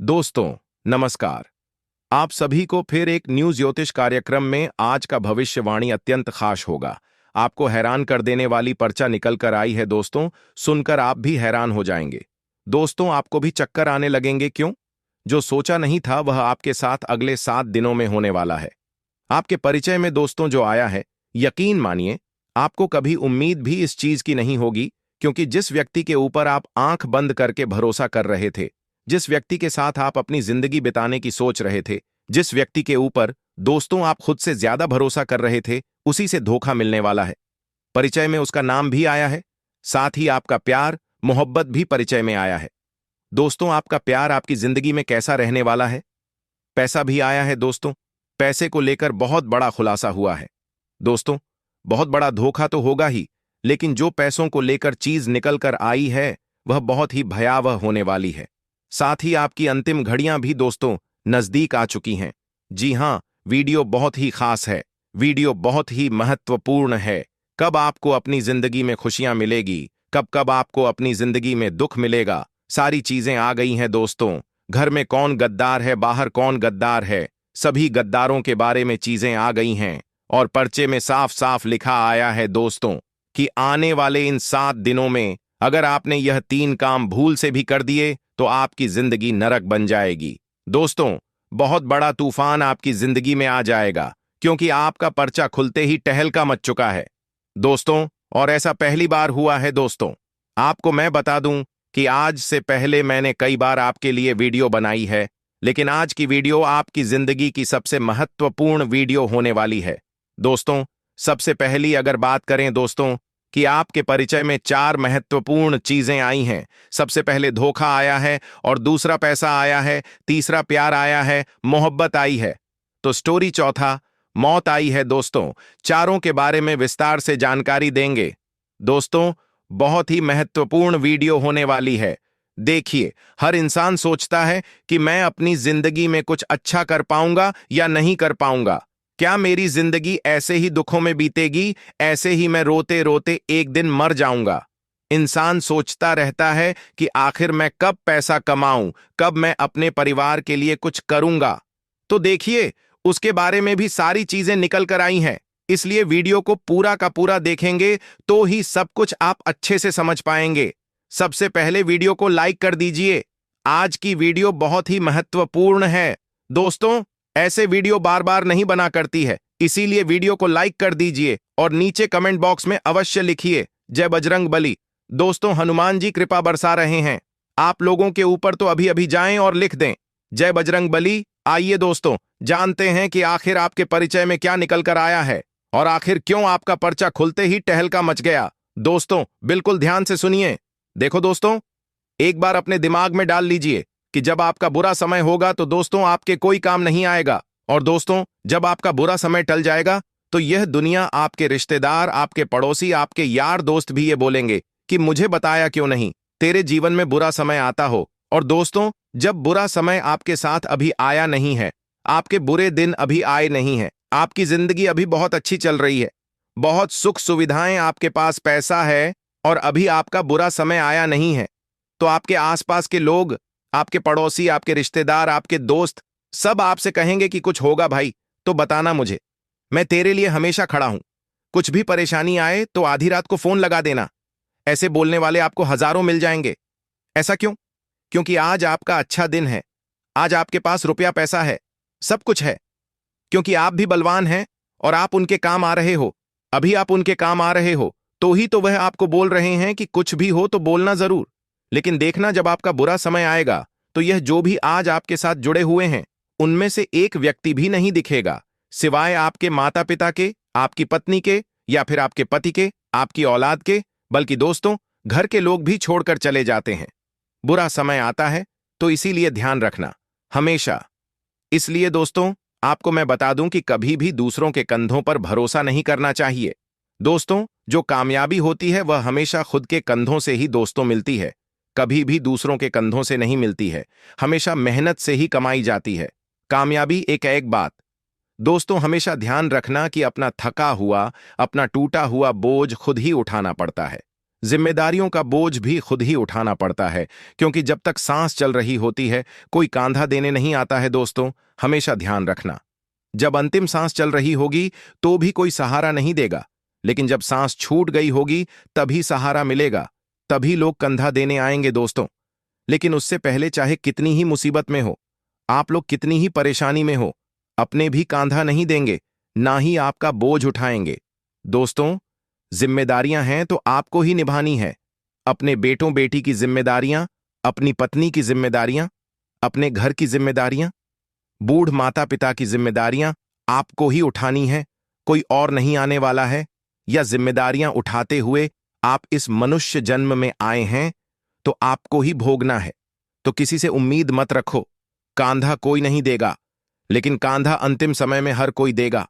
दोस्तों नमस्कार। आप सभी को फिर एक न्यू ज्योतिष कार्यक्रम में आज का भविष्यवाणी अत्यंत खास होगा। आपको हैरान कर देने वाली पर्चा निकल कर आई है दोस्तों, सुनकर आप भी हैरान हो जाएंगे। दोस्तों आपको भी चक्कर आने लगेंगे, क्यों? जो सोचा नहीं था वह आपके साथ अगले 7 दिनों में होने वाला है। आपके परिचय में दोस्तों जो आया है, यकीन मानिए आपको कभी उम्मीद भी इस चीज की नहीं होगी, क्योंकि जिस व्यक्ति के ऊपर आप आंख बंद करके भरोसा कर रहे थे, जिस व्यक्ति के साथ आप अपनी जिंदगी बिताने की सोच रहे थे, जिस व्यक्ति के ऊपर दोस्तों आप खुद से ज्यादा भरोसा कर रहे थे, उसी से धोखा मिलने वाला है। परिचय में उसका नाम भी आया है, साथ ही आपका प्यार मोहब्बत भी परिचय में आया है। दोस्तों आपका प्यार आपकी जिंदगी में कैसा रहने वाला है? पैसा भी आया है दोस्तों। पैसे को लेकर बहुत बड़ा खुलासा हुआ है। दोस्तों बहुत बड़ा धोखा तो होगा ही, लेकिन जो पैसों को लेकर चीज निकल कर आई है वह बहुत ही भयावह होने वाली है। साथ ही आपकी अंतिम घड़ियां भी दोस्तों नजदीक आ चुकी हैं। जी हां, वीडियो बहुत ही खास है, वीडियो बहुत ही महत्वपूर्ण है। कब आपको अपनी जिंदगी में खुशियां मिलेगी, कब कब आपको अपनी जिंदगी में दुख मिलेगा, सारी चीजें आ गई हैं दोस्तों। घर में कौन गद्दार है, बाहर कौन गद्दार है, सभी गद्दारों के बारे में चीजें आ गई हैं। और पर्चे में साफ साफ लिखा आया है दोस्तों कि आने वाले इन 7 दिनों में अगर आपने यह 3 काम भूल से भी कर दिए तो आपकी जिंदगी नरक बन जाएगी। दोस्तों बहुत बड़ा तूफान आपकी जिंदगी में आ जाएगा, क्योंकि आपका पर्चा खुलते ही टहलका मच चुका है दोस्तों। और ऐसा पहली बार हुआ है दोस्तों। आपको मैं बता दूं कि आज से पहले मैंने कई बार आपके लिए वीडियो बनाई है, लेकिन आज की वीडियो आपकी जिंदगी की सबसे महत्वपूर्ण वीडियो होने वाली है दोस्तों। सबसे पहली अगर बात करें दोस्तों कि आपके परिचय में 4 महत्वपूर्ण चीजें आई हैं। सबसे पहले धोखा आया है, और दूसरा पैसा आया है, तीसरा प्यार आया है, मोहब्बत आई है, तो स्टोरी चौथा मौत आई है दोस्तों। चारों के बारे में विस्तार से जानकारी देंगे दोस्तों। बहुत ही महत्वपूर्ण वीडियो होने वाली है। देखिए, हर इंसान सोचता है कि मैं अपनी जिंदगी में कुछ अच्छा कर पाऊंगा या नहीं कर पाऊंगा। क्या मेरी जिंदगी ऐसे ही दुखों में बीतेगी, ऐसे ही मैं रोते रोते एक दिन मर जाऊंगा? इंसान सोचता रहता है कि आखिर मैं कब पैसा कमाऊं, कब मैं अपने परिवार के लिए कुछ करूंगा। तो देखिए, उसके बारे में भी सारी चीजें निकल कर आई हैं। इसलिए वीडियो को पूरा का पूरा देखेंगे तो ही सब कुछ आप अच्छे से समझ पाएंगे। सबसे पहले वीडियो को लाइक कर दीजिए। आज की वीडियो बहुत ही महत्वपूर्ण है दोस्तों। ऐसे वीडियो बार बार नहीं बना करती है, इसीलिए वीडियो को लाइक कर दीजिए और नीचे कमेंट बॉक्स में अवश्य लिखिए जय बजरंग बली। दोस्तों हनुमान जी कृपा बरसा रहे हैं आप लोगों के ऊपर, तो अभी अभी जाएं और लिख दें जय बजरंग बली। आइए दोस्तों जानते हैं कि आखिर आपके परिचय में क्या निकल कर आया है, और आखिर क्यों आपका पर्चा खुलते ही टहलका मच गया। दोस्तों बिल्कुल ध्यान से सुनिए। देखो दोस्तों, एक बार अपने दिमाग में डाल लीजिए कि जब आपका बुरा समय होगा तो दोस्तों आपके कोई काम नहीं आएगा, और दोस्तों जब आपका बुरा समय टल जाएगा तो यह दुनिया, आपके रिश्तेदार, आपके पड़ोसी, आपके यार दोस्त भी ये बोलेंगे कि मुझे बताया क्यों नहीं, तेरे जीवन में बुरा समय आता हो। और दोस्तों जब बुरा समय आपके साथ अभी आया नहीं है, आपके बुरे दिन अभी आए नहीं है, आपकी जिंदगी अभी बहुत अच्छी चल रही है, बहुत सुख सुविधाएं आपके पास, पैसा है, और अभी आपका बुरा समय आया नहीं है, तो आपके आसपास के लोग, आपके पड़ोसी, आपके रिश्तेदार, आपके दोस्त सब आपसे कहेंगे कि कुछ होगा भाई तो बताना मुझे, मैं तेरे लिए हमेशा खड़ा हूं, कुछ भी परेशानी आए तो आधी रात को फोन लगा देना। ऐसे बोलने वाले आपको हजारों मिल जाएंगे। ऐसा क्यों? क्योंकि आज आपका अच्छा दिन है, आज आपके पास रुपया पैसा है, सब कुछ है, क्योंकि आप भी बलवान हैं और आप उनके काम आ रहे हो। अभी आप उनके काम आ रहे हो तो ही तो वह आपको बोल रहे हैं कि कुछ भी हो तो बोलना जरूर। लेकिन देखना, जब आपका बुरा समय आएगा तो यह जो भी आज आपके साथ जुड़े हुए हैं उनमें से एक व्यक्ति भी नहीं दिखेगा, सिवाय आपके माता पिता के, आपकी पत्नी के, या फिर आपके पति के, आपकी औलाद के। बल्कि दोस्तों घर के लोग भी छोड़कर चले जाते हैं। बुरा समय आता है तो इसीलिए ध्यान रखना हमेशा। इसलिए दोस्तों आपको मैं बता दूं कि कभी भी दूसरों के कंधों पर भरोसा नहीं करना चाहिए। दोस्तों जो कामयाबी होती है वह हमेशा खुद के कंधों से ही दोस्तों मिलती है, कभी भी दूसरों के कंधों से नहीं मिलती है। हमेशा मेहनत से ही कमाई जाती है कामयाबी। एक बात दोस्तों हमेशा ध्यान रखना कि अपना थका हुआ, अपना टूटा हुआ बोझ खुद ही उठाना पड़ता है। जिम्मेदारियों का बोझ भी खुद ही उठाना पड़ता है, क्योंकि जब तक सांस चल रही होती है कोई कांधा देने नहीं आता है दोस्तों। हमेशा ध्यान रखना, जब अंतिम सांस चल रही होगी तो भी कोई सहारा नहीं देगा, लेकिन जब सांस छूट गई होगी तभी सहारा मिलेगा, तभी लोग कंधा देने आएंगे दोस्तों। लेकिन उससे पहले चाहे कितनी ही मुसीबत में हो, आप लोग कितनी ही परेशानी में हो, अपने भी कांधा नहीं देंगे, ना ही आपका बोझ उठाएंगे। दोस्तों, जिम्मेदारियां हैं तो आपको ही निभानी है। अपने बेटों बेटी की जिम्मेदारियां, अपनी पत्नी की जिम्मेदारियां, अपने घर की जिम्मेदारियां, बूढ़ माता पिता की जिम्मेदारियां आपको ही उठानी है, कोई और नहीं आने वाला है। या जिम्मेदारियां उठाते हुए आप इस मनुष्य जन्म में आए हैं तो आपको ही भोगना है। तो किसी से उम्मीद मत रखो, कांधा कोई नहीं देगा, लेकिन कांधा अंतिम समय में हर कोई देगा।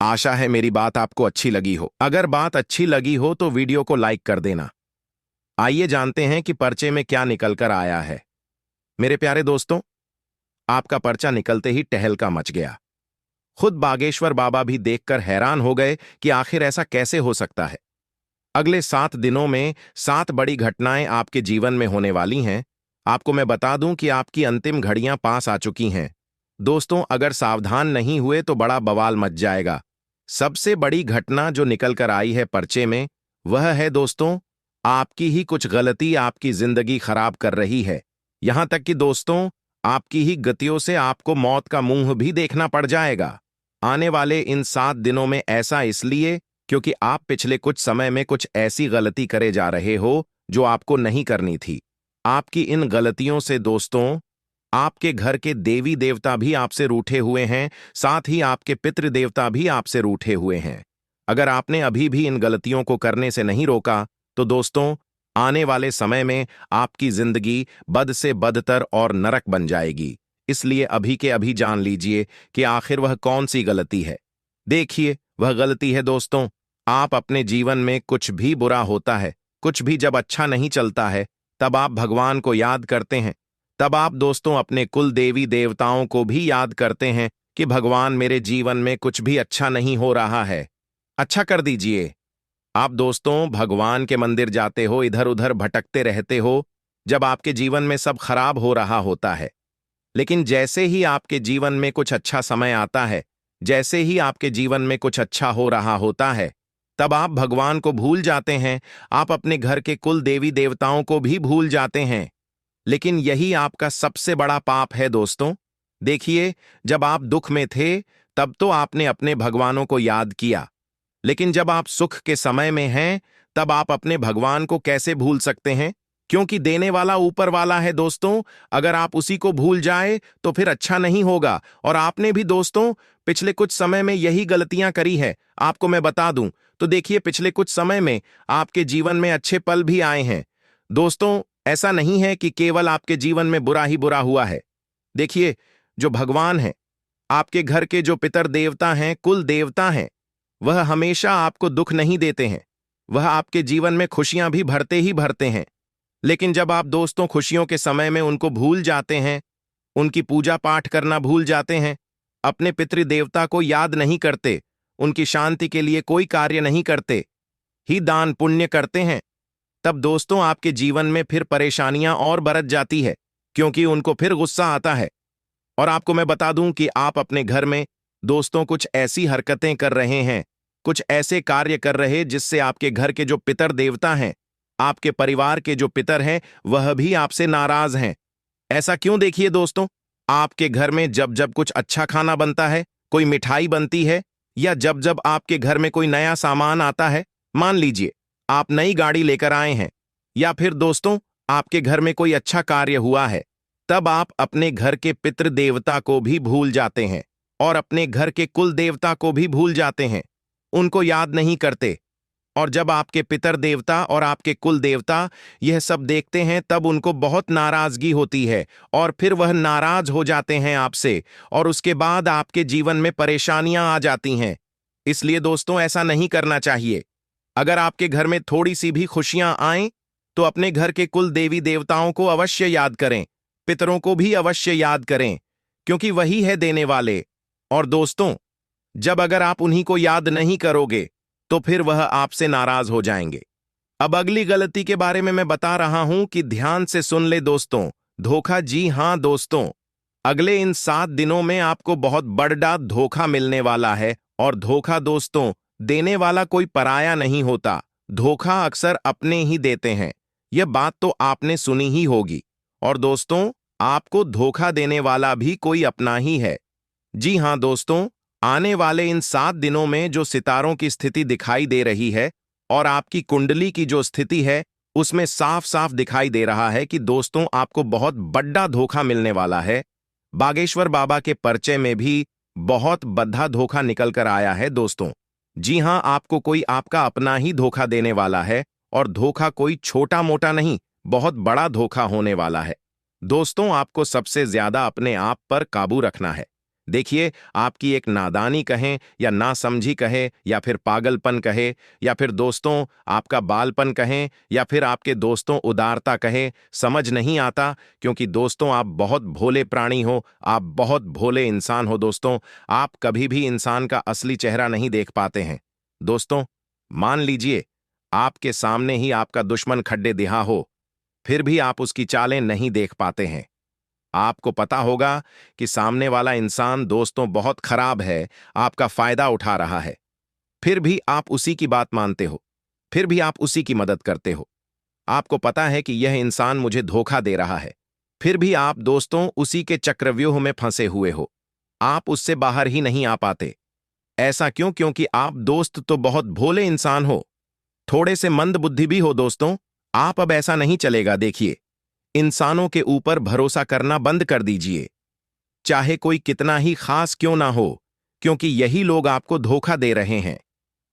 आशा है मेरी बात आपको अच्छी लगी हो। अगर बात अच्छी लगी हो तो वीडियो को लाइक कर देना। आइए जानते हैं कि पर्चे में क्या निकल कर आया है। मेरे प्यारे दोस्तों, आपका पर्चा निकलते ही टहलका मच गया। खुद बागेश्वर बाबा भी देखकर हैरान हो गए कि आखिर ऐसा कैसे हो सकता है। अगले 7 दिनों में 7 बड़ी घटनाएं आपके जीवन में होने वाली हैं। आपको मैं बता दूं कि आपकी अंतिम घड़ियां पास आ चुकी हैं। दोस्तों, अगर सावधान नहीं हुए तो बड़ा बवाल मच जाएगा। सबसे बड़ी घटना जो निकल कर आई है पर्चे में, वह है दोस्तों, आपकी ही कुछ गलती आपकी जिंदगी खराब कर रही है। यहां तक कि दोस्तों, आपकी ही गतियों से आपको मौत का मुंह भी देखना पड़ जाएगा। आने वाले इन 7 दिनों में ऐसा इसलिए क्योंकि आप पिछले कुछ समय में कुछ ऐसी गलती करे जा रहे हो जो आपको नहीं करनी थी। आपकी इन गलतियों से दोस्तों, आपके घर के देवी देवता भी आपसे रूठे हुए हैं, साथ ही आपके पितृ देवता भी आपसे रूठे हुए हैं। अगर आपने अभी भी इन गलतियों को करने से नहीं रोका तो दोस्तों, आने वाले समय में आपकी जिंदगी बद से बदतर और नरक बन जाएगी। इसलिए अभी के अभी जान लीजिए कि आखिर वह कौन सी गलती है। देखिए, वह गलती है दोस्तों, आप अपने जीवन में कुछ भी बुरा होता है, कुछ भी जब अच्छा नहीं चलता है, तब आप भगवान को याद करते हैं। तब आप दोस्तों अपने कुल देवी देवताओं को भी याद करते हैं कि भगवान, मेरे जीवन में कुछ भी अच्छा नहीं हो रहा है, अच्छा कर दीजिए। आप दोस्तों भगवान के मंदिर जाते हो, इधर उधर भटकते रहते हो जब आपके जीवन में सब खराब हो रहा होता है। लेकिन जैसे ही आपके जीवन में कुछ अच्छा समय आता है, जैसे ही आपके जीवन में कुछ अच्छा हो रहा होता है, तब आप भगवान को भूल जाते हैं, आप अपने घर के कुल देवी देवताओं को भी भूल जाते हैं। लेकिन यही आपका सबसे बड़ा पाप है दोस्तों। देखिए, जब आप दुख में थे तब तो आपने अपने भगवानों को याद किया, लेकिन जब आप सुख के समय में हैं तब आप अपने भगवान को कैसे भूल सकते हैं? क्योंकि देने वाला ऊपर वाला है दोस्तों। अगर आप उसी को भूल जाए तो फिर अच्छा नहीं होगा। और आपने भी दोस्तों पिछले कुछ समय में यही गलतियां करी है। आपको मैं बता दूं तो देखिए, पिछले कुछ समय में आपके जीवन में अच्छे पल भी आए हैं दोस्तों। ऐसा नहीं है कि केवल आपके जीवन में बुरा ही बुरा हुआ है। देखिए, जो भगवान है, आपके घर के जो पितर देवता हैं, कुल देवता हैं, वह हमेशा आपको दुख नहीं देते हैं। वह आपके जीवन में खुशियां भी भरते ही भरते हैं। लेकिन जब आप दोस्तों खुशियों के समय में उनको भूल जाते हैं, उनकी पूजा पाठ करना भूल जाते हैं, अपने पितृदेवता को याद नहीं करते, उनकी शांति के लिए कोई कार्य नहीं करते, ही दान पुण्य करते हैं, तब दोस्तों आपके जीवन में फिर परेशानियां और बरत जाती है, क्योंकि उनको फिर गुस्सा आता है। और आपको मैं बता दूं कि आप अपने घर में दोस्तों कुछ ऐसी हरकतें कर रहे हैं, कुछ ऐसे कार्य कर रहे जिससे आपके घर के जो पितर देवता हैं, आपके परिवार के जो पितर हैं, वह भी आपसे नाराज हैं। ऐसा क्यों? देखिए दोस्तों, आपके घर में जब जब कुछ अच्छा खाना बनता है, कोई मिठाई बनती है, या जब जब आपके घर में कोई नया सामान आता है, मान लीजिए आप नई गाड़ी लेकर आए हैं, या फिर दोस्तों आपके घर में कोई अच्छा कार्य हुआ है, तब आप अपने घर के पितृ देवता को भी भूल जाते हैं और अपने घर के कुल देवता को भी भूल जाते हैं, उनको याद नहीं करते। और जब आपके पितर देवता और आपके कुल देवता यह सब देखते हैं, तब उनको बहुत नाराजगी होती है और फिर वह नाराज हो जाते हैं आपसे, और उसके बाद आपके जीवन में परेशानियां आ जाती हैं। इसलिए दोस्तों ऐसा नहीं करना चाहिए। अगर आपके घर में थोड़ी सी भी खुशियां आएं तो अपने घर के कुल देवी देवताओं को अवश्य याद करें, पितरों को भी अवश्य याद करें, क्योंकि वही है देने वाले। और दोस्तों, जब अगर आप उन्हीं को याद नहीं करोगे तो फिर वह आपसे नाराज हो जाएंगे। अब अगली गलती के बारे में मैं बता रहा हूं कि ध्यान से सुन ले दोस्तों। धोखा, जी हां दोस्तों, अगले इन 7 दिनों में आपको बहुत बड़ा धोखा मिलने वाला है। और धोखा दोस्तों, देने वाला कोई पराया नहीं होता। धोखा अक्सर अपने ही देते हैं। यह बात तो आपने सुनी ही होगी। और दोस्तों, आपको धोखा देने वाला भी कोई अपना ही है। जी हां दोस्तों, आने वाले इन 7 दिनों में जो सितारों की स्थिति दिखाई दे रही है और आपकी कुंडली की जो स्थिति है, उसमें साफ साफ दिखाई दे रहा है कि दोस्तों आपको बहुत बड़ा धोखा मिलने वाला है। बागेश्वर बाबा के पर्चे में भी बहुत बड़ा धोखा निकल कर आया है दोस्तों। जी हां, आपको कोई आपका अपना ही धोखा देने वाला है। और धोखा कोई छोटा मोटा नहीं, बहुत बड़ा धोखा होने वाला है। दोस्तों, आपको सबसे ज्यादा अपने आप पर काबू रखना है। देखिए, आपकी एक नादानी कहें या नासमझी कहे या फिर पागलपन कहे या फिर दोस्तों आपका बालपन कहें या फिर आपके दोस्तों उदारता कहे, समझ नहीं आता। क्योंकि दोस्तों आप बहुत भोले प्राणी हो, आप बहुत भोले इंसान हो दोस्तों। आप कभी भी इंसान का असली चेहरा नहीं देख पाते हैं। दोस्तों, मान लीजिए आपके सामने ही आपका दुश्मन खड्डे दिहा हो, फिर भी आप उसकी चालें नहीं देख पाते हैं। आपको पता होगा कि सामने वाला इंसान दोस्तों बहुत खराब है, आपका फायदा उठा रहा है। फिर भी आप उसी की बात मानते हो, फिर भी आप उसी की मदद करते हो। आपको पता है कि यह इंसान मुझे धोखा दे रहा है, फिर भी आप दोस्तों उसी के चक्रव्यूह में फंसे हुए हो। आप उससे बाहर ही नहीं आ पाते। ऐसा क्यों? क्योंकि आप दोस्त तो बहुत भोले इंसान हो, थोड़े से मंद बुद्धि भी हो दोस्तों। आप अब ऐसा नहीं चलेगा। देखिए, इंसानों के ऊपर भरोसा करना बंद कर दीजिए, चाहे कोई कितना ही खास क्यों ना हो, क्योंकि यही लोग आपको धोखा दे रहे हैं।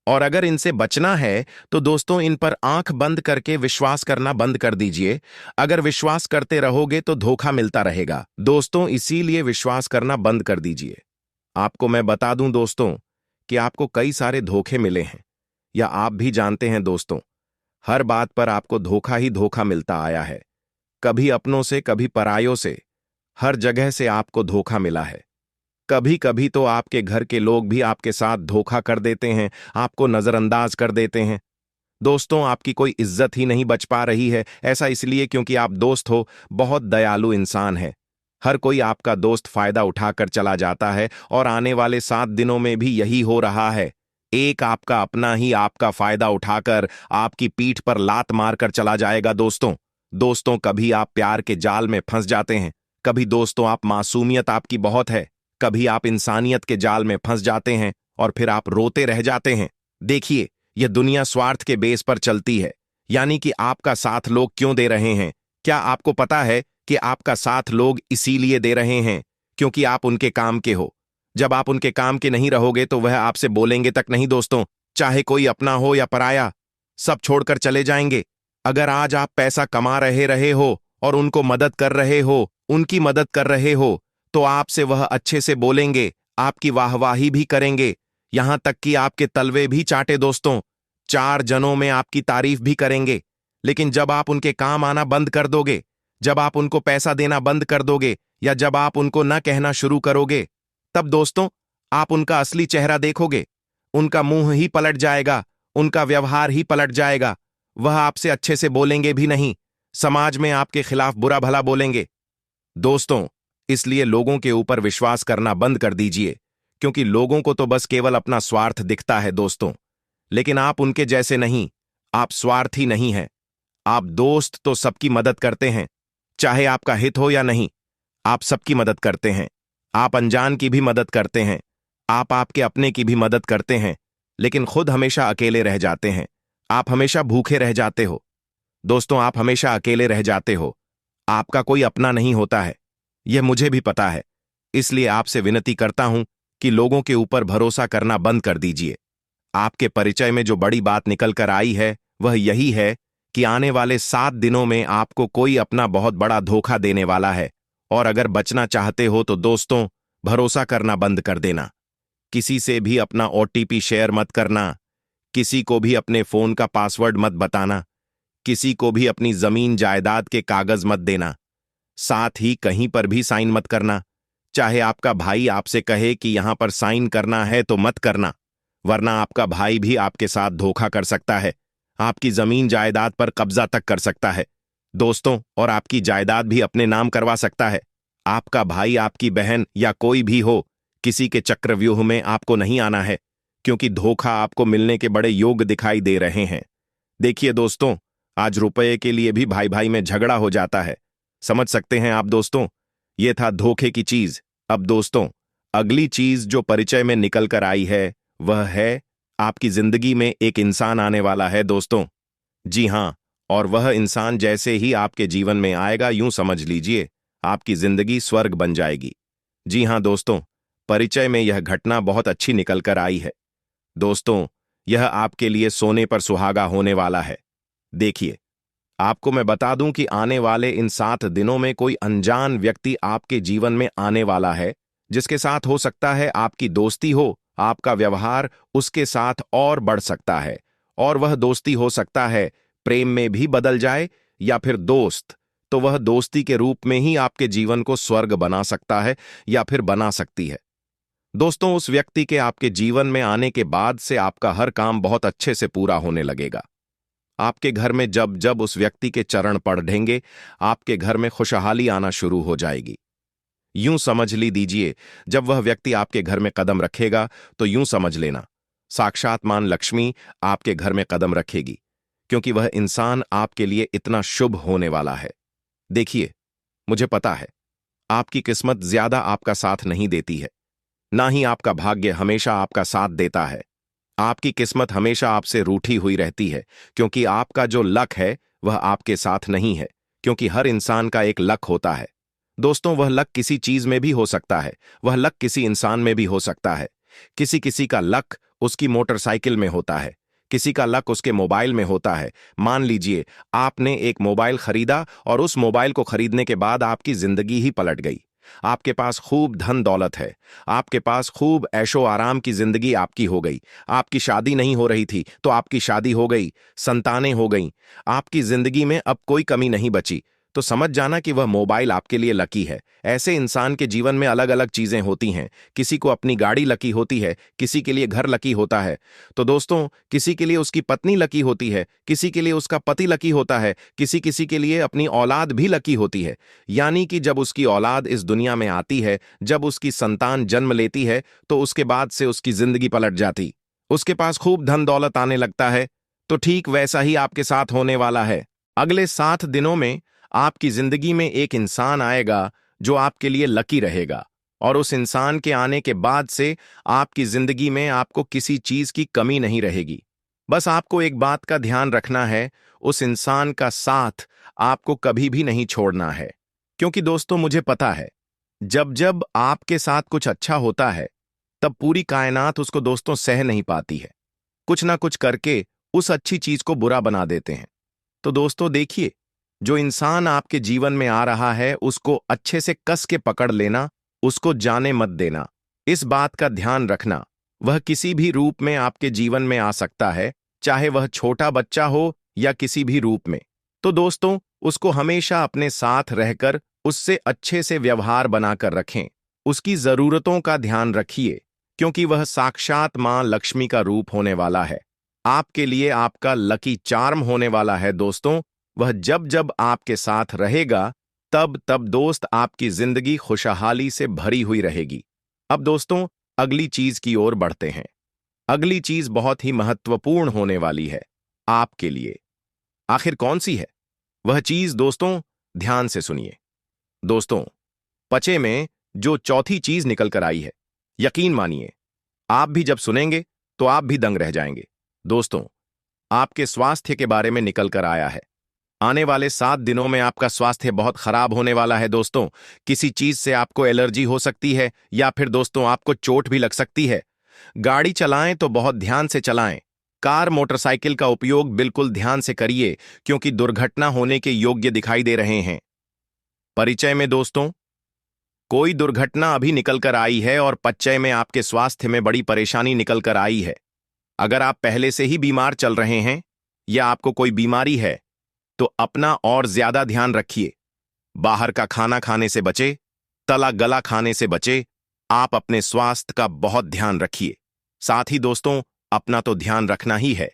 और अगर इनसे बचना है तो दोस्तों इन पर आंख बंद करके विश्वास करना बंद कर दीजिए। अगर विश्वास करते रहोगे तो धोखा मिलता रहेगा दोस्तों, इसीलिए विश्वास करना बंद कर दीजिए। आपको मैं बता दूं दोस्तों कि आपको कई सारे धोखे मिले हैं, या आप भी जानते हैं दोस्तों, हर बात पर आपको धोखा ही धोखा मिलता आया है। कभी अपनों से, कभी परायों से, हर जगह से आपको धोखा मिला है। कभी कभी तो आपके घर के लोग भी आपके साथ धोखा कर देते हैं, आपको नजरअंदाज कर देते हैं। दोस्तों, आपकी कोई इज्जत ही नहीं बच पा रही है। ऐसा इसलिए क्योंकि आप दोस्त हो, बहुत दयालु इंसान है। हर कोई आपका दोस्त फायदा उठाकर चला जाता है और आने वाले 7 दिनों में भी यही हो रहा है। एक आपका अपना ही आपका फायदा उठाकर आपकी पीठ पर लात मारकर चला जाएगा दोस्तों। दोस्तों, कभी आप प्यार के जाल में फंस जाते हैं, कभी दोस्तों आप मासूमियत आपकी बहुत है, कभी आप इंसानियत के जाल में फंस जाते हैं और फिर आप रोते रह जाते हैं। देखिए, यह दुनिया स्वार्थ के बेस पर चलती है। यानी कि आपका साथ लोग क्यों दे रहे हैं? क्या आपको पता है कि आपका साथ लोग इसीलिए दे रहे हैं क्योंकि आप उनके काम के हो? जब आप उनके काम के नहीं रहोगे तो वह आपसे बोलेंगे तक नहीं दोस्तों, चाहे कोई अपना हो या पराया, सब छोड़कर चले जाएंगे। अगर आज आप पैसा कमा रहे हो और उनको मदद कर रहे हो, उनकी मदद कर रहे हो, तो आपसे वह अच्छे से बोलेंगे, आपकी वाहवाही भी करेंगे, यहां तक कि आपके तलवे भी चाटे दोस्तों, 4 जनों में आपकी तारीफ भी करेंगे। लेकिन जब आप उनके काम आना बंद कर दोगे, जब आप उनको पैसा देना बंद कर दोगे, या जब आप उनको न कहना शुरू करोगे, तब दोस्तों आप उनका असली चेहरा देखोगे। उनका मुंह ही पलट जाएगा, उनका व्यवहार ही पलट जाएगा। वह आपसे अच्छे से बोलेंगे भी नहीं, समाज में आपके खिलाफ बुरा भला बोलेंगे। दोस्तों, इसलिए लोगों के ऊपर विश्वास करना बंद कर दीजिए, क्योंकि लोगों को तो बस केवल अपना स्वार्थ दिखता है दोस्तों। लेकिन आप उनके जैसे नहीं, आप स्वार्थी नहीं हैं। आप दोस्त तो सबकी मदद करते हैं, चाहे आपका हित हो या नहीं, आप सबकी मदद करते हैं। आप अनजान की भी मदद करते हैं, आप आपके अपने की भी मदद करते हैं, लेकिन खुद हमेशा अकेले रह जाते हैं। आप हमेशा भूखे रह जाते हो दोस्तों, आप हमेशा अकेले रह जाते हो। आपका कोई अपना नहीं होता है, यह मुझे भी पता है। इसलिए आपसे विनती करता हूं कि लोगों के ऊपर भरोसा करना बंद कर दीजिए। आपके परिचय में जो बड़ी बात निकल कर आई है वह यही है कि आने वाले 7 दिनों में आपको कोई अपना बहुत बड़ा धोखा देने वाला है। और अगर बचना चाहते हो तो दोस्तों भरोसा करना बंद कर देना। किसी से भी अपना OTP शेयर मत करना, किसी को भी अपने फोन का पासवर्ड मत बताना, किसी को भी अपनी जमीन जायदाद के कागज मत देना, साथ ही कहीं पर भी साइन मत करना। चाहे आपका भाई आपसे कहे कि यहां पर साइन करना है तो मत करना, वरना आपका भाई भी आपके साथ धोखा कर सकता है। आपकी जमीन जायदाद पर कब्जा तक कर सकता है दोस्तों, और आपकी जायदाद भी अपने नाम करवा सकता है। आपका भाई, आपकी बहन या कोई भी हो, किसी के चक्रव्यूह में आपको नहीं आना है, क्योंकि धोखा आपको मिलने के बड़े योग दिखाई दे रहे हैं। देखिए दोस्तों, आज रुपये के लिए भी भाई भाई में झगड़ा हो जाता है। समझ सकते हैं आप दोस्तों, ये था धोखे की चीज। अब दोस्तों, अगली चीज जो परिचय में निकल कर आई है वह है आपकी जिंदगी में एक इंसान आने वाला है दोस्तों। जी हां, और वह इंसान जैसे ही आपके जीवन में आएगा, यूं समझ लीजिए आपकी जिंदगी स्वर्ग बन जाएगी। जी हां दोस्तों, परिचय में यह घटना बहुत अच्छी निकल कर आई है दोस्तों। यह आपके लिए सोने पर सुहागा होने वाला है। देखिए, आपको मैं बता दूं कि आने वाले इन 7 दिनों में कोई अनजान व्यक्ति आपके जीवन में आने वाला है, जिसके साथ हो सकता है आपकी दोस्ती हो। आपका व्यवहार उसके साथ और बढ़ सकता है, और वह दोस्ती हो सकता है प्रेम में भी बदल जाए, या फिर दोस्त तो वह दोस्ती के रूप में ही आपके जीवन को स्वर्ग बना सकता है या फिर बना सकती है। दोस्तों, उस व्यक्ति के आपके जीवन में आने के बाद से आपका हर काम बहुत अच्छे से पूरा होने लगेगा। आपके घर में जब जब उस व्यक्ति के चरण पड़ेंगे, आपके घर में खुशहाली आना शुरू हो जाएगी। यूं समझ ली दीजिए, जब वह व्यक्ति आपके घर में कदम रखेगा तो यूं समझ लेना साक्षात मां लक्ष्मी आपके घर में कदम रखेगी, क्योंकि वह इंसान आपके लिए इतना शुभ होने वाला है। देखिए, मुझे पता है आपकी किस्मत ज्यादा आपका साथ नहीं देती है, ना ही आपका भाग्य हमेशा आपका साथ देता है। आपकी किस्मत हमेशा आपसे रूठी हुई रहती है, क्योंकि आपका जो लक है वह आपके साथ नहीं है, क्योंकि हर इंसान का एक लक होता है दोस्तों। वह लक किसी चीज में भी हो सकता है, वह लक किसी इंसान में भी हो सकता है। किसी किसी का लक उसकी मोटरसाइकिल में होता है, किसी का लक उसके मोबाइल में होता है। मान लीजिए आपने एक मोबाइल खरीदा और उस मोबाइल को खरीदने के बाद आपकी जिंदगी ही पलट गई। आपके पास खूब धन दौलत है, आपके पास खूब ऐशो आराम की जिंदगी आपकी हो गई। आपकी शादी नहीं हो रही थी तो आपकी शादी हो गई, संतानें हो गईं, आपकी जिंदगी में अब कोई कमी नहीं बची। तो समझ जाना कि वह मोबाइल आपके लिए लकी है। ऐसे इंसान के जीवन में अलग अलग चीजें होती हैं। किसी को अपनी गाड़ी लकी होती है, किसी के लिए घर लकी होता है। तो दोस्तों, किसी के लिए उसकी पत्नी लकी होती है, किसी के लिए उसका पति लकी होता है, किसी किसी के लिए अपनी औलाद भी लकी होती है। यानी कि जब उसकी औलाद इस दुनिया में आती है, जब उसकी संतान जन्म लेती है, तो उसके बाद से उसकी जिंदगी पलट जाती, उसके पास खूब धन दौलत आने लगता है। तो ठीक वैसा ही आपके साथ होने वाला है। अगले 7 दिनों में आपकी जिंदगी में एक इंसान आएगा जो आपके लिए लकी रहेगा, और उस इंसान के आने के बाद से आपकी जिंदगी में आपको किसी चीज की कमी नहीं रहेगी। बस आपको एक बात का ध्यान रखना है, उस इंसान का साथ आपको कभी भी नहीं छोड़ना है। क्योंकि दोस्तों, मुझे पता है जब जब आपके साथ कुछ अच्छा होता है, तब पूरी कायनात उसको दोस्तों सह नहीं पाती है। कुछ ना कुछ करके उस अच्छी चीज को बुरा बना देते हैं। तो दोस्तों देखिए, जो इंसान आपके जीवन में आ रहा है उसको अच्छे से कस के पकड़ लेना, उसको जाने मत देना। इस बात का ध्यान रखना, वह किसी भी रूप में आपके जीवन में आ सकता है, चाहे वह छोटा बच्चा हो या किसी भी रूप में। तो दोस्तों, उसको हमेशा अपने साथ रहकर उससे अच्छे से व्यवहार बनाकर रखें। उसकी जरूरतों का ध्यान रखिए, क्योंकि वह साक्षात मां लक्ष्मी का रूप होने वाला है। आपके लिए आपका लकी चार्म होने वाला है दोस्तों। वह जब जब आपके साथ रहेगा, तब तब दोस्त आपकी जिंदगी खुशहाली से भरी हुई रहेगी। अब दोस्तों, अगली चीज की ओर बढ़ते हैं। अगली चीज बहुत ही महत्वपूर्ण होने वाली है आपके लिए। आखिर कौन सी है वह चीज दोस्तों? ध्यान से सुनिए दोस्तों। पचे में जो चौथी चीज निकल कर आई है, यकीन मानिए आप भी जब सुनेंगे तो आप भी दंग रह जाएंगे। दोस्तों, आपके स्वास्थ्य के बारे में निकल कर आया है। आने वाले 7 दिनों में आपका स्वास्थ्य बहुत खराब होने वाला है दोस्तों। किसी चीज से आपको एलर्जी हो सकती है, या फिर दोस्तों आपको चोट भी लग सकती है। गाड़ी चलाएं तो बहुत ध्यान से चलाएं। कार मोटरसाइकिल का उपयोग बिल्कुल ध्यान से करिए, क्योंकि दुर्घटना होने के योग्य दिखाई दे रहे हैं। परिचय में दोस्तों, कोई दुर्घटना अभी निकल कर आई है और पच्चय में आपके स्वास्थ्य में बड़ी परेशानी निकल कर आई है। अगर आप पहले से ही बीमार चल रहे हैं या आपको कोई बीमारी है, तो अपना और ज्यादा ध्यान रखिए। बाहर का खाना खाने से बचे, तला गला खाने से बचे। आप अपने स्वास्थ्य का बहुत ध्यान रखिए। साथ ही दोस्तों, अपना तो ध्यान रखना ही है,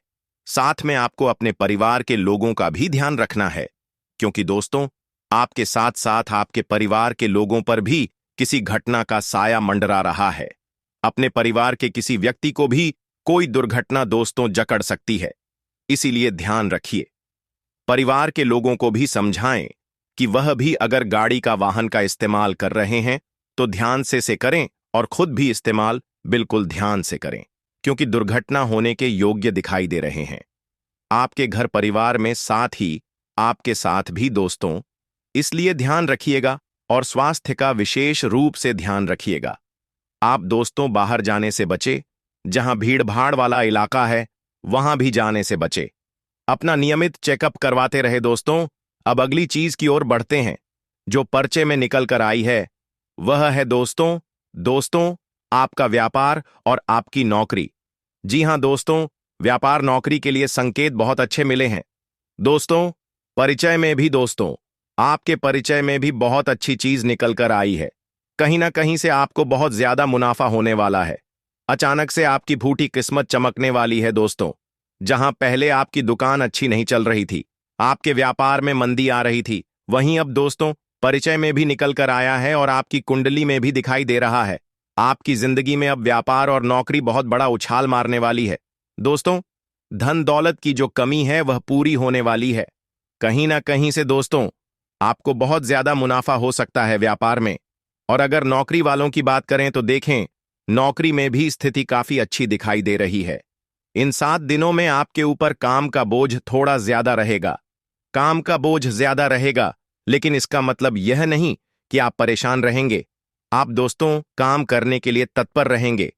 साथ में आपको अपने परिवार के लोगों का भी ध्यान रखना है, क्योंकि दोस्तों, आपके साथ साथ आपके परिवार के लोगों पर भी किसी घटना का साया मंडरा रहा है। अपने परिवार के किसी व्यक्ति को भी कोई दुर्घटना दोस्तों जकड़ सकती है, इसीलिए ध्यान रखिए। परिवार के लोगों को भी समझाएं कि वह भी अगर गाड़ी का वाहन का इस्तेमाल कर रहे हैं तो ध्यान से करें और खुद भी इस्तेमाल बिल्कुल ध्यान से करें, क्योंकि दुर्घटना होने के योग्य दिखाई दे रहे हैं। आपके घर परिवार में साथ ही आपके साथ भी दोस्तों, इसलिए ध्यान रखिएगा और स्वास्थ्य का विशेष रूप से ध्यान रखिएगा। आप दोस्तों बाहर जाने से बचे, जहां भीड़-भाड़ वाला इलाका है वहां भी जाने से बचे। अपना नियमित चेकअप करवाते रहे दोस्तों। अब अगली चीज की ओर बढ़ते हैं, जो पर्चे में निकल कर आई है वह है दोस्तों आपका व्यापार और आपकी नौकरी। जी हां दोस्तों, व्यापार नौकरी के लिए संकेत बहुत अच्छे मिले हैं। दोस्तों, परिचय में भी दोस्तों, आपके परिचय में भी बहुत अच्छी चीज निकल कर आई है। कहीं ना कहीं से आपको बहुत ज्यादा मुनाफा होने वाला है। अचानक से आपकी फूटी किस्मत चमकने वाली है दोस्तों। जहां पहले आपकी दुकान अच्छी नहीं चल रही थी, आपके व्यापार में मंदी आ रही थी, वहीं अब दोस्तों परिचय में भी निकल कर आया है और आपकी कुंडली में भी दिखाई दे रहा है। आपकी जिंदगी में अब व्यापार और नौकरी बहुत बड़ा उछाल मारने वाली है। दोस्तों, धन दौलत की जो कमी है वह पूरी होने वाली है। कहीं ना कहीं से दोस्तों आपको बहुत ज्यादा मुनाफा हो सकता है व्यापार में। और अगर नौकरी वालों की बात करें तो देखें, नौकरी में भी स्थिति काफी अच्छी दिखाई दे रही है। इन 7 दिनों में आपके ऊपर काम का बोझ थोड़ा ज्यादा रहेगा। काम का बोझ ज्यादा रहेगा, लेकिन इसका मतलब यह नहीं कि आप परेशान रहेंगे। आप दोस्तों काम करने के लिए तत्पर रहेंगे।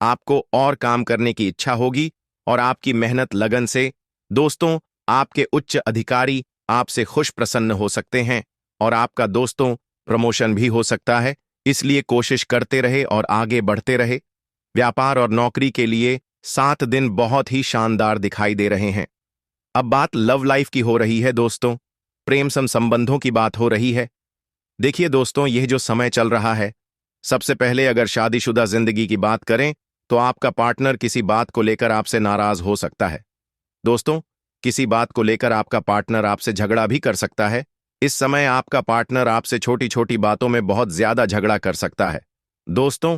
आपको और काम करने की इच्छा होगी और आपकी मेहनत लगन से दोस्तों आपके उच्च अधिकारी आपसे खुश प्रसन्न हो सकते हैं और आपका दोस्तों प्रमोशन भी हो सकता है। इसलिए कोशिश करते रहे और आगे बढ़ते रहे। व्यापार और नौकरी के लिए 7 दिन बहुत ही शानदार दिखाई दे रहे हैं। अब बात लव लाइफ की हो रही है दोस्तों, प्रेम संबंधों की बात हो रही है। देखिए दोस्तों, यह जो समय चल रहा है, सबसे पहले अगर शादीशुदा जिंदगी की बात करें तो आपका पार्टनर किसी बात को लेकर आपसे नाराज हो सकता है। दोस्तों, किसी बात को लेकर आपका पार्टनर आपसे झगड़ा भी कर सकता है। इस समय आपका पार्टनर आपसे छोटी छोटी बातों में बहुत ज्यादा झगड़ा कर सकता है दोस्तों,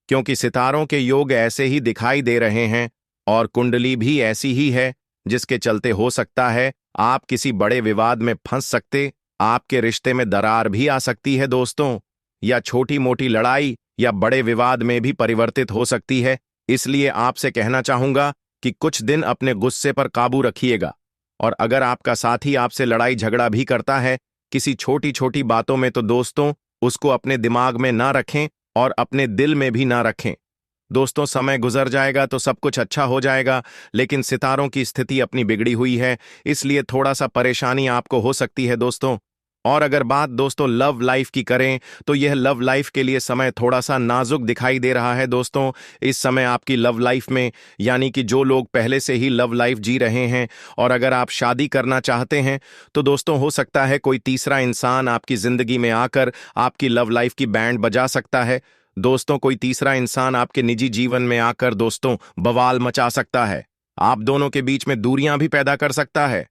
क्योंकि सितारों के योग ऐसे ही दिखाई दे रहे हैं और कुंडली भी ऐसी ही है, जिसके चलते हो सकता है आप किसी बड़े विवाद में फंस सकते, आपके रिश्ते में दरार भी आ सकती है दोस्तों, या छोटी मोटी लड़ाई या बड़े विवाद में भी परिवर्तित हो सकती है। इसलिए आपसे कहना चाहूंगा कि कुछ दिन अपने गुस्से पर काबू रखिएगा। और अगर आपका साथी आपसे लड़ाई झगड़ा भी करता है किसी छोटी छोटी बातों में, तो दोस्तों उसको अपने दिमाग में ना रखें और अपने दिल में भी ना रखें। दोस्तों, समय गुजर जाएगा तो सब कुछ अच्छा हो जाएगा, लेकिन सितारों की स्थिति अपनी बिगड़ी हुई है, इसलिए थोड़ा सा परेशानी आपको हो सकती है दोस्तों। और अगर बात दोस्तों लव लाइफ की करें तो यह लव लाइफ के लिए समय थोड़ा सा नाजुक दिखाई दे रहा है दोस्तों। इस समय आपकी लव लाइफ में, यानी कि जो लोग पहले से ही लव लाइफ जी रहे हैं और अगर आप शादी करना चाहते हैं तो दोस्तों हो सकता है कोई तीसरा इंसान आपकी जिंदगी में आकर आपकी लव लाइफ की बैंड बजा सकता है। दोस्तों, कोई तीसरा इंसान आपके निजी जीवन में आकर दोस्तों बवाल मचा सकता है, आप दोनों के बीच में दूरियां भी पैदा कर सकता है।